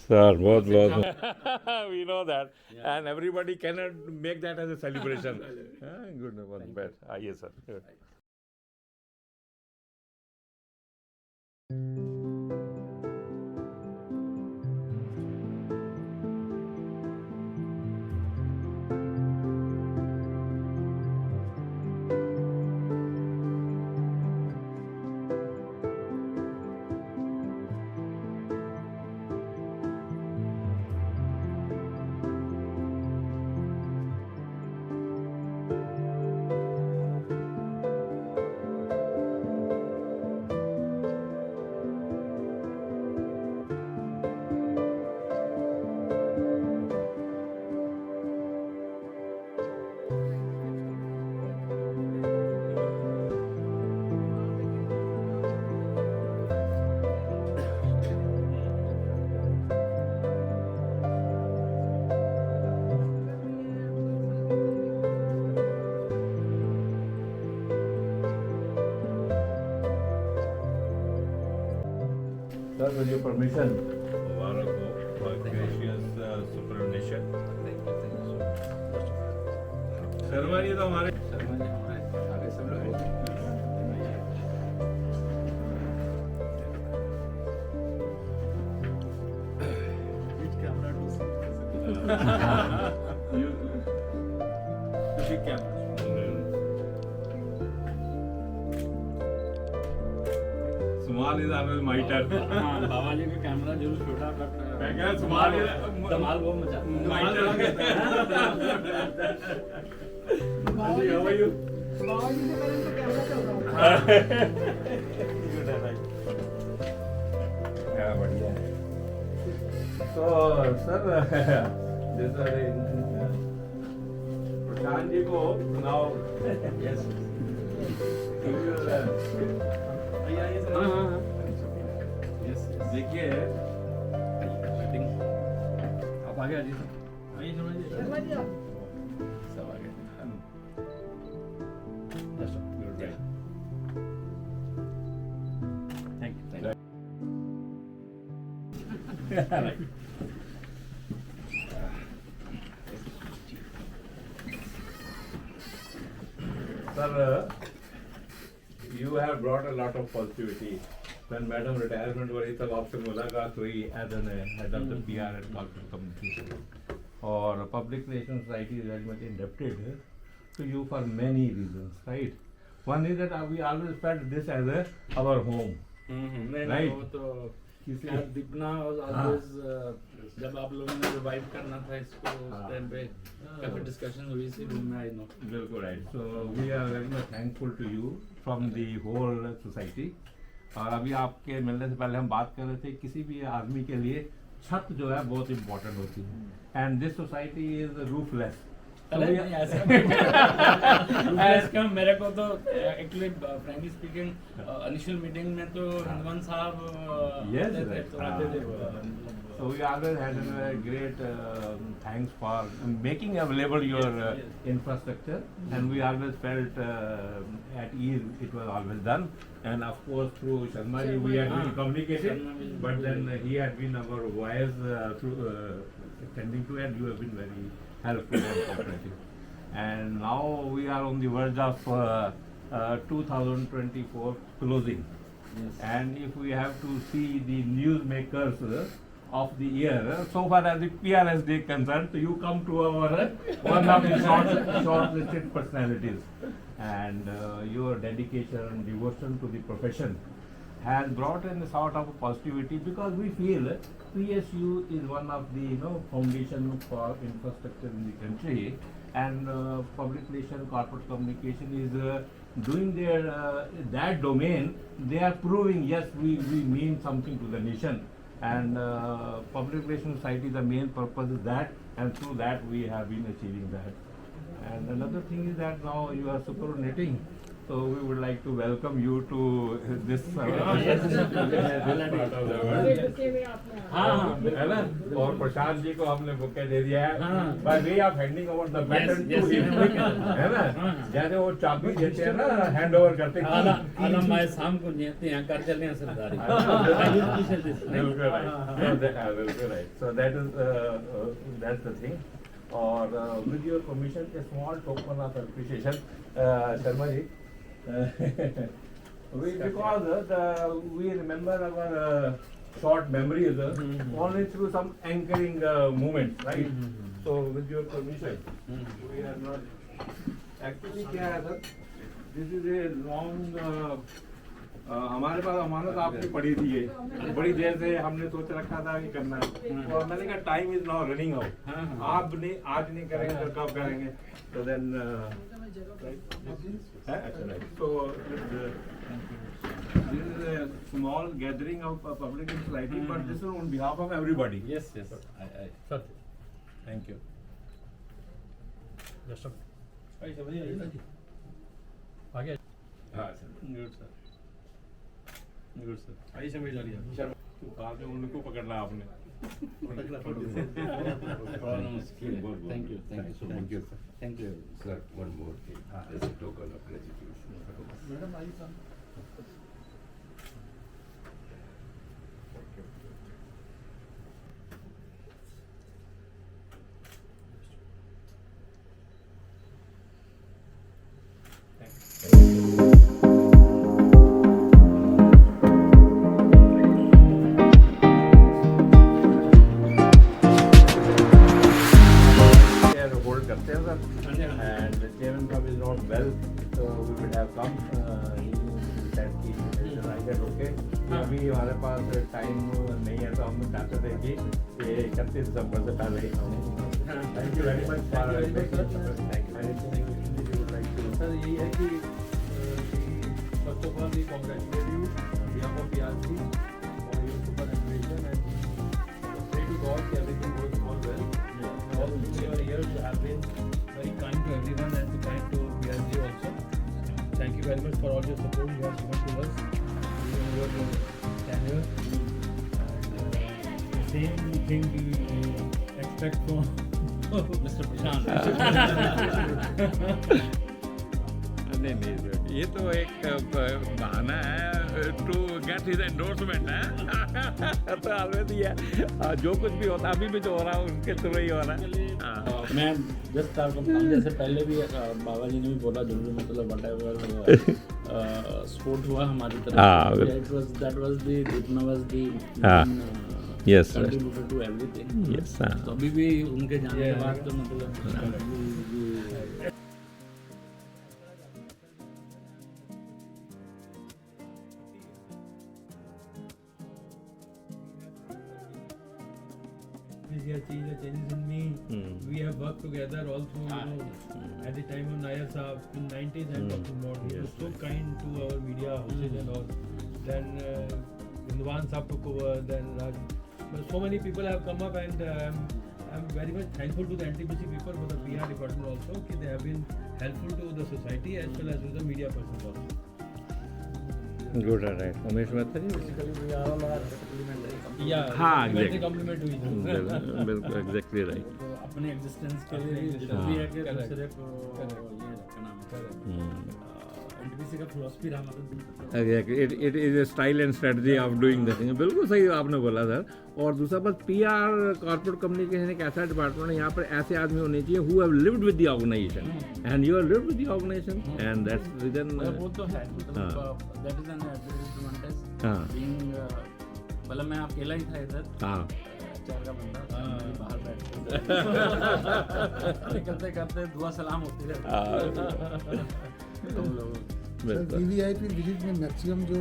Sir, बहुत बहुत we know that, and everybody cannot make that as a celebration. Good, one bad. Yes, sir. Sir, with your permission, Mubarak ho, for gracious superannuation. Sharma ji तो हमारे आगे सब लोग Small is always my turn. बाबा जी का camera जरूर छोटा but मैं कह रहा small is धमाल वो मचा my turn. Haji, how are you? Good, I like. Yeah, बढ़िया है. So, sir, जैसा प्रशांत जी को now yes. देखिए आप आगे आ जाइए आइए शर्मा जी सब आ गए thank you Sir, you have brought a lot of positivity. When Madam retirement हुई तब आपसे मुलाकात हुई as an head of the PR and corporate communication. और Public Relations Society is very much indebted to you for many reasons, right? One is that we always felt this as our home. Right. वो तो दीपना was always जब आप लोगों ने revive करना था इसको उस टाइम पे काफी डिस्कशन हुई थी रूम में आई नो बिल्कुल right so we are very much thankful to you from the whole society और अभी आपके मिलने से पहले हम बात कर रहे थे किसी भी आदमी के लिए छत जो है बहुत इम्पोर्टेंट होती है एंड दिस सोसाइटी इज रूफलेस ऐसा मेरे को तो actually frankly speaking initial meeting में तो हनुमान साहब Yes, आते थे, right. तो आते थे So we always had a great thanks for making available your infrastructure, and we always felt at ease. It was always done, and of course through Sharma ji we had been communicated, but then he had been our voice through attending to, and you have been very helpful and cooperative. And now we are on the verge of 2024 closing. And if we have to see the newsmakers of the year, so far as the PRS Day concerned, so you come to our one of the shortlisted personalities, and your dedication, devotion to the profession has brought in a sort of positivity because we feel PSU is one of the foundation for infrastructure in the country, and public relation, corporate communication is doing their that domain. They are proving yes, we mean something to the nation, and public relations society, the main purpose is that, and through that we have been achieving that. And another thing is that now you are superannuating So we would like to welcome you to this this part of the world. हाँ है ना? और प्रशांत जी को हमने bouquet दे दिया है। हाँ। By way of handing over the baton yes, to him, yes. है ना? हाँ। जैसे वो चाबी देते हैं ना, hand over करते हैं। आला मैं शाम को नियति यहाँ कर चलने हैं सरदारी बिल्कुल right. बिल्कुल right. So that is that's the thing. और with your permission, a small token of appreciation, Sharma ji. Because we remember our short memories only through some anchoring moments, right? So with your permission, we are not. Actually, क्या है sir? This is a long. हमारे पास अमानत आपकी पड़ी थी ये बड़ी देर से हमने सोच रखा था कि करना है और मैंने कहा time is now running out आपने आज नहीं करेंगे तो कब करेंगे तो then so this is a small gathering of public in society but this is on behalf of everybody. Yes. Sir, thank you. आगे हाँ सर गुड सर आई समझ आ रही है कहाँ से उनको पकड़ना आपने थोड़ा मुश्किल है thank you so much thank you Sir, one more thing, as a token of gratitude. Madam I hold करते हैं सर and the chairman साहब is not well so we would have come he said कि I said okay अभी हमारे पास time नहीं है तो हम चाहते थे कि ये 31 दिसंबर से पहले ही thank you very much for sir यही है कि first of all we congratulate you on behalf of PRC for your super education and pray to God कि everything goes all well all your years have been very kind to everyone and to kind to PRC also thank you very much for all your support you have given to us during your tenure and same thing we expect from Mr Prashant नहीं ये तो एक बहाना है to get his endorsement है तो always ही है जो कुछ भी होता अभी भी जो हो रहा है उनके थ्रू ही हो रहा है मैं जस्ट हम जैसे पहले भी बाबा जी ने भी बोला जो भी मतलब व्हाटएवर स्पोर्ट हुआ हमारी तरफ that was the Deepna was the Yes, sir. Contributed to everything Yes, sir. तो अभी भी उनके जाने के बाद तो मतलब changes in me. We have worked together all through, at the time of Nair Saab in 90s and talking about. He was so kind to our media houses and all. Then Indwan Saab took over. Then but so many people have come up and I'm very much thankful to the NTPC people for the PR department also. That they have been helpful to the society as well as to the media persons also. Good right Umesh Mehta ji हाँ exactly. Compliment to each other. बिल्कुल exactly right तो अपने existence के लिए भी जरूरी है कि सिर्फ ये रखना एनटीपीसी का फिलॉसफी रहा मतलब exactly it is a style and strategy of doing the thing बिल्कुल सही आपने बोला सर और दूसरा बस पीआर कॉर्पोरेट कम्युनिकेशन एक ऐसा डिपार्टमेंट है यहाँ पर ऐसे आदमी होने चाहिए who have lived with the organisation and you have lived with the organisation and that's reason वो तो है मतलब that is an advantage being मतलब मैं अकेला ही था इधर हाँ चार का बंदा बाहर बैठ करते करते दुआ सलाम होती रहती तुम लोग वीवीआईपी विजिट में मैक्सिमम जो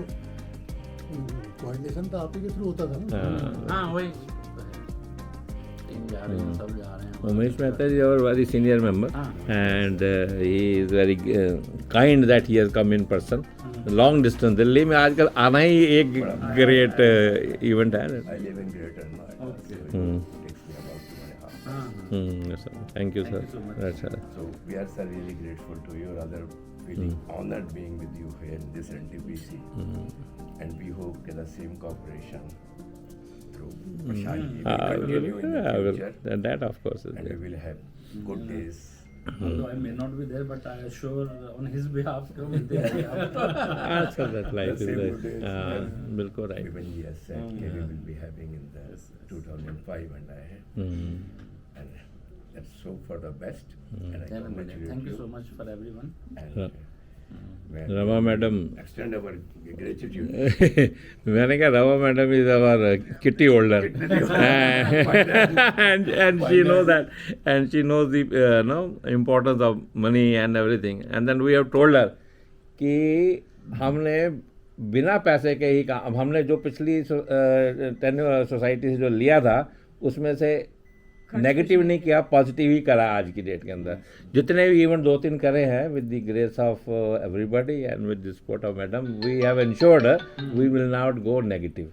कोऑर्डिनेशन था आप ही के थ्रू होता था ना हाँ वही टीम जा रहे हैं सब जा रहे हैं Umesh Mehta ji our very senior member and he is very kind that he has come in person long distance Delhi में आजकल आना ही एक ग्रेट इवेंट है I live in Greater Noida, so it takes me about 2.5 hours. Thank you sir Thank you so much. अच्छा So we are sir really grateful to your other feeling honored being with you here in this NTPC. And we hope that the same cooperation through Prashant ji will continue in the future. That of course is And there. we will have good days. Although I may not be there, but I assure on his behalf, there. अच्छा that life is Same there. good days. हाँ, बिल्कुल right. Even he has said we will be having in the 2005 and I and let's hope for the best. And I congratulate Thank you so much for everyone. And Rama madam. extend our gratitude. मैंने कहा Rama madam is our kitty holder, and she knows that, and she knows the importance of money and everything. And then we have told her कि हमने बिना पैसे के ही काम, हमने जो पिछली टेन्योर सोसाइटी से जो लिया था उसमें से नेगेटिव नहीं किया, पॉजिटिव ही करा आज की डेट के अंदर. जितने भी इवेंट 2-3 करे हैं with the grace of everybody and with the support of madam, we have insured we will not go negative.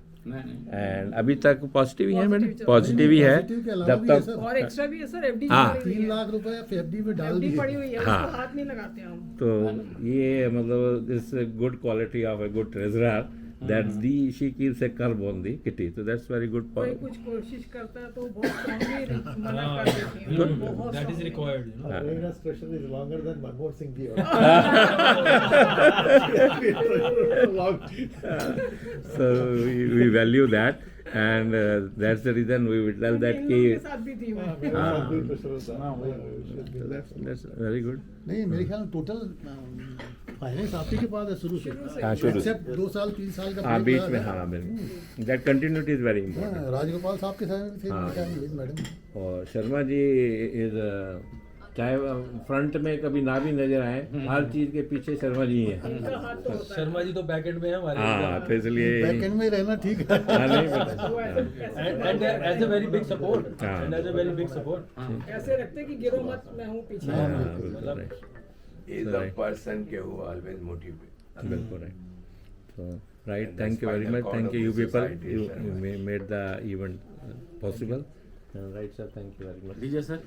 And अभी तक पॉजिटिव ही है मैडम, पॉजिटिव ही है. Positive के अलावा जब भी है तक सर। और एक्स्ट्रा भी है सर, एफडी हाँ। 3 लाख रुपए एफडी में डाल एफडी पड़ी दिए। हुई है, हाँ। उसको हाथ नहीं लगाते हम. तो ये मतलब this good quality of a good treasurer that the she keeps A curve on the kitty, तो दैट्स वेरी गुड. कोई कुछ कोशिश करता है तो बहुत स्ट्रांगली मना कर देती है. बहुत That is strongly. required, you know. Rena's pressure is longer than Manmohan Singh ji. So we value that, and that's the reason we will tell that इन लोगों के कि साथ भी थी मैं. that's very good. नहीं मेरे ख्याल में टोटल फाइनेंस आप ही के पास है शुरू से। हाँ, शुरू से। एक्सेप्ट 2 साल 3 साल का हाँ break बीच रहा में, है। हाँ बिल्कुल, that continuity is very important. हाँ, राजगोपाल साहब के साथ में थे हाँ। मेरे ख्याल में, मैडम। और शर्मा जी इज चाहे फ्रंट में कभी ना भी नजर आए, हर चीज के पीछे शर्मा जी हैं. उनका हाथ तो होता है. शर्मा जी तो बैक एंड में है हमारे. हाँ तो इसलिए बैक एंड में रहना ठीक है। हाँ, नहीं पता. वो ऐसे And as a very big support. हाँ. And as a very big support. ऐसे रखते कि गिरो मत, मैं हूँ पीछे. हाँ, बिल्कुल right. He is the person who always motivate. बिल्कुल right. So right, And thank that's you why very the much. God Thank of you, you the people. society You, is you Sharma. made the event possible. Right, sir. Thank you very much. DJ sir.